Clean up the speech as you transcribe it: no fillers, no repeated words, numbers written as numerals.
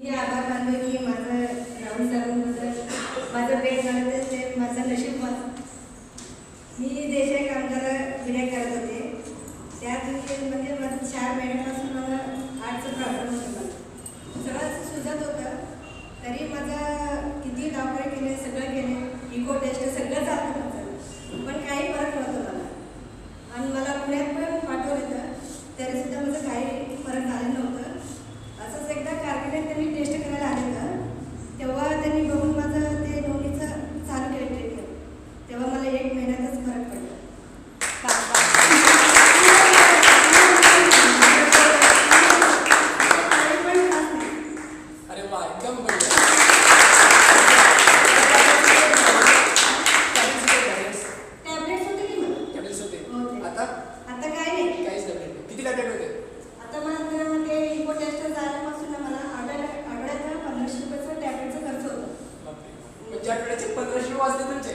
मी आभार मानतो की माझं राहुल साहेबांबद्दल माझं पेट झालं ते माझं नशीब माझं. मी देशाई कामगार विनय करत होते त्यात म्हणजे माझं 4 महिन्यापासून मला हार्टचं प्रॉब्लेम होतं. मला सगळं सुचत होतं तरी माझं किती धावपळ केले सगळं केले इको टेस्ट सगळं चालतं माझं पण काही फरक नव्हतं मला. आणि मला पुण्यात पण पाठवलं होतं तरीसुद्धा माझं काही फरक झालं नव्हतं. असंच एकदा कारखान्यात त्यांनी टेस्ट करायला आलेलं तेव्हा त्यांनी बघून माझं ते नोंदणीचं चालू केलं ट्रीटमेंट तेव्हा मला 1 महिन्यातच फरक पडला. अरे वा एकदम बढिया. टॅब्लेट्स होते की मग टॅब्लेट्स होते. होते. आता आता काय नाही. काहीच टॅब्लेट नाही. किती टॅब्लेट होते? आता मला ते इको टेस्ट झाल्यापासून मला आठवड्याचा 1500 रुपयाचा टॅब्लेटचा खर्च होतो. बापरे. म्हणजे आठवड्याचे 1500 वाजले तुमचे.